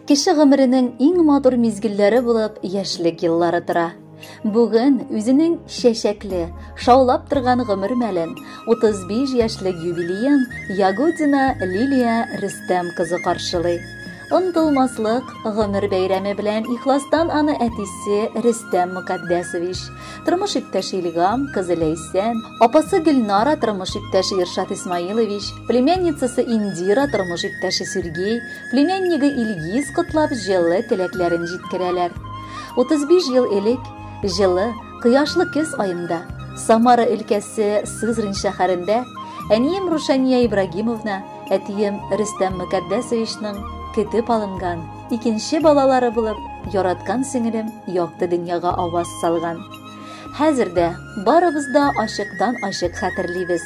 Кеше гомеренең иң матур мизгелләре булып яшьлек еллары тора. Бүген үзенең шәшәкле, шаулап торган гомер мәлен 35 яшьлек юбилеен Ягодина Лилия Рөстәм кызы каршылый. Онтылмаслык гомер бәйрәме белән ихластан аны әтисе Рөстәм Мөкаддәсович, тормыш иптәше Илгам кызы Ләйсән, апасы Гөлнара тормыш иптәше Иршат Исмаилович, племянницасы Индира тормыш иптәше Сергей, племяннигы Илгиз котлап җылы теләкләрен җиткерәләр. 35 ел элек җылы, кояшлы көз айында Самара өлкәсе Сызрань шәһәрендә әнием Рушания Ибрагимовна, әтием Рөстәм Мөкаддәсовичның көтеп алынган икенче балалары булып, яраткан сеңелем якты дөньяга аваз салган. Хәзердә барыбыз да ачыктан-ачык хәтерлибез.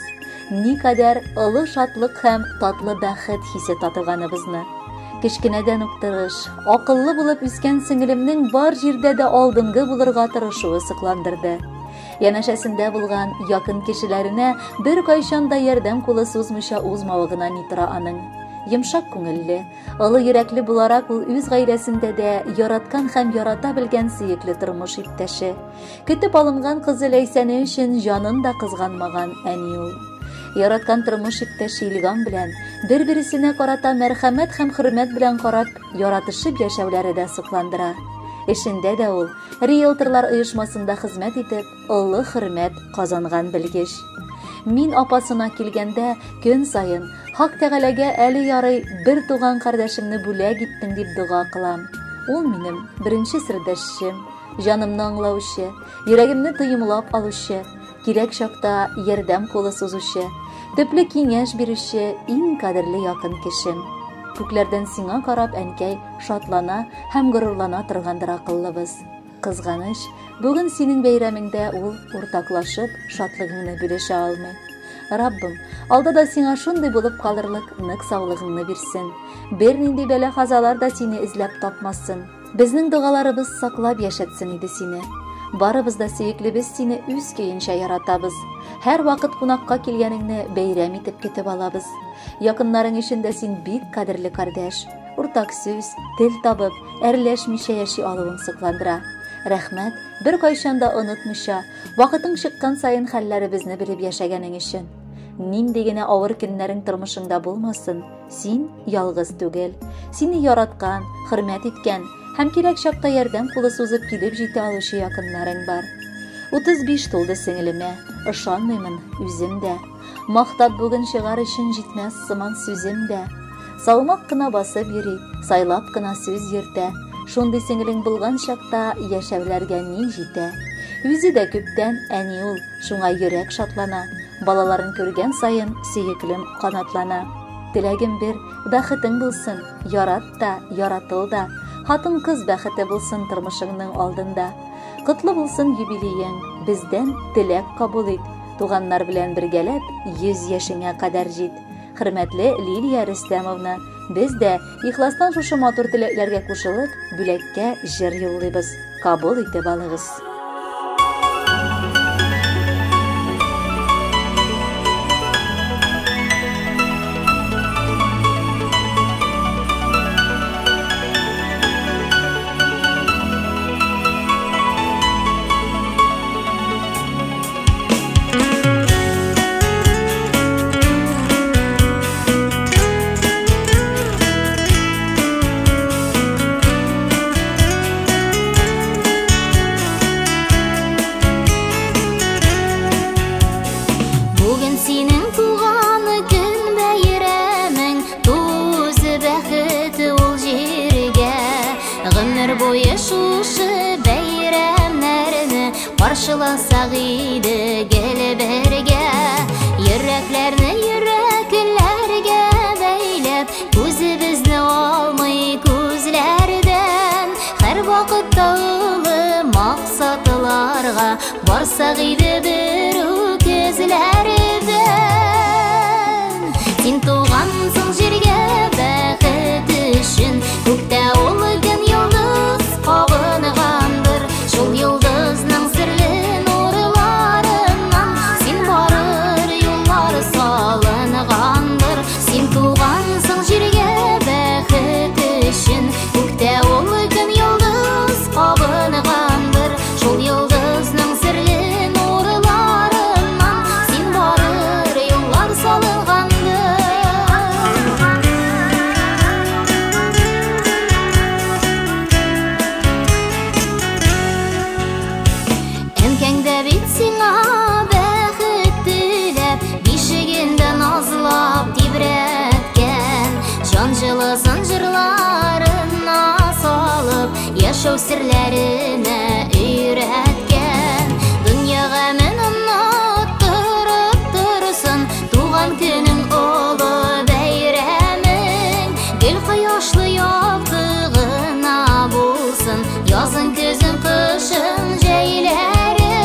Никадәр олы шатлык һәм татлы бәхет хисе татыганыбызны. Кечкенәдән үк тырыш, акыллы булып үскән сеңелемнең бар җирдә дә алдынгы булырга тырышуы сыкландырды. Янәшәсендә булган якын кешеләренә бер кайчан да ярдәм кулы сузмыйча узмавы гына ни тора аның. Йомшак күңелле, олы йөрәкле буларак ул үз гаиләсендә дә яраткан һәм ярата белгән сөекле тормыш иптәше. Көтеп алынган кызы Ләйсәне өчен җанын да кызганмаган әни ул. Яраткан тормыш иптәше Илгам белән бер-берсенә карата мәрхәмәт һәм хөрмәт белән карап, яратышып яшәүләре дә сокландыра. Эшендә дә ул риэлторлар оешмасында хезмәт итеп, олы хөрмәт казанган белгеч. Мин апасына килгәндә көн сайын Хак Тәгаләгә әле ярый бер туган кардәшемне бүләк иттең дип дуга кылам. Ул минем беренче сердәшем, җанымны аңлаучы, йөрәгемне тоемлап алучы, кирәк чакта ярдәм кулы сузучы, төпле киңәш бирүче иң кадерле якын кешем. Күкләрдән сиңа карап әнкәй шатлана һәм горурлана торгандыр акыллыбыз. Кызганыч, бүген синең бәйрәмеңдә ул уртаклашып шатлыгыңны бүлешә алмый. Раббым, алдыда сиңа шундый булып калырлык нык саулыгыңны бирсен. Бернинди бәла-казалар да сине эзләп тапмасын. Безнең дугаларыбыз саклап яшәтсен иде сине. Барыбыз да сөеклебез сине үз көенчә яратабыз. Һәр вакыт кунакка килгәнеңне бәйрәм итеп көтеп алабыз. Якыннарың өчен син бик кадерле кардәш. Уртак сүз, тел табып, әрләшмичә яши алуың сокландыра. Рәхмәт, бер кайчан да онытмыйча, вакытың чыккан сайын хәлләребезне белеп яшәгәнең өчен. Нинди генә авыр көннәрең тормышыңда булмасын, син ялгыз түгел. Сине яраткан, хөрмәт иткән һәм кирәк чакта ярдәм кулы сузып килеп җитә алучы якыннарың бар. 35 тулды сеңелемә, ышанмыймын үзем дә. Мактап бүген чыгар өчен җитмәс сыман сүзем дә. Салмак кына басып йөри, сайлап кына сүз йөртә. Шундый сеңелең булган чакта яшәүләргә ни җитә. Үзе дә күптән әни ул, шуңа йөрәк шатлана. Балаларын күргән сайын сөеклем канатлана. Теләгем бер, бәхетең булсын, ярат та, яратыл да. Хатын-кыз бәхете булсын тормышыңның алдында. Котлы булсын юбилеең, бездән теләк кабул ит. Туганнар белән бергәләп 100 яшеңә кадәр җит. Хөрмәтле Лилия Рөстәмовна, без дә ихластан шушы матур теләкләргә кушылып, бүләккә җыр юллыйбыз. Кабул итеп алыгыз. Каршыласак иде гелебергә, йөрәкләрне йөрәкләргә бәйләп, күзебезне алмый күзләрдән, һәр вакытта улы максатларга барсак иде бер күзләрдән. Син тугансың җиргә бәхет өчен, күктә улыгын йолдыз кабынгандыр, шул йолдызның салынганdır. Син тугансың җиргә бәхет өчен, күктә яшәү серләренә өйрәткән. Дөнья гамын оныттырып торсын, туган көнең олы бәйрәмең. Гөл кояшлы яктыгына булсын, язын көзен кышын җәйләрең.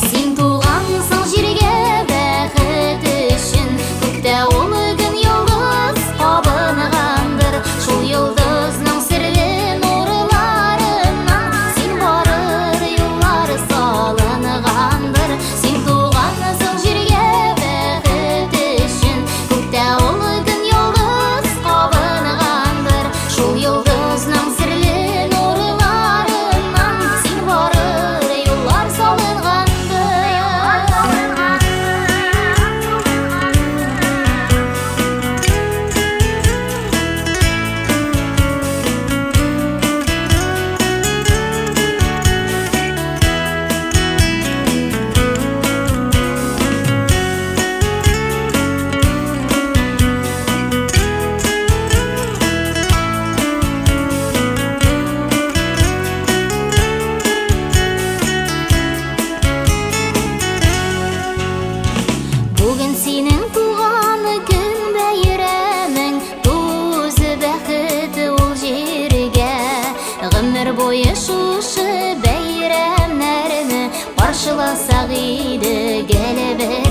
Син тугансың җиргә бәхет өчен, күктә ул көн йолдыз кабынгандыр. Шул йолдызның серле нурларыннан син барыр юллар салынгандыр. Син тугансың җиргә бәхет өчен, күктә ул көн йолдыз кабынгандыр. Шул йолдызның серле нурларыннан син барыр юллар салынгандыр. Бүген синең туган көн бәйрәмең, туз бәхет ул җиргә. Гомер буе шушы бәйрәмнәрне каршыласак иде галәбә.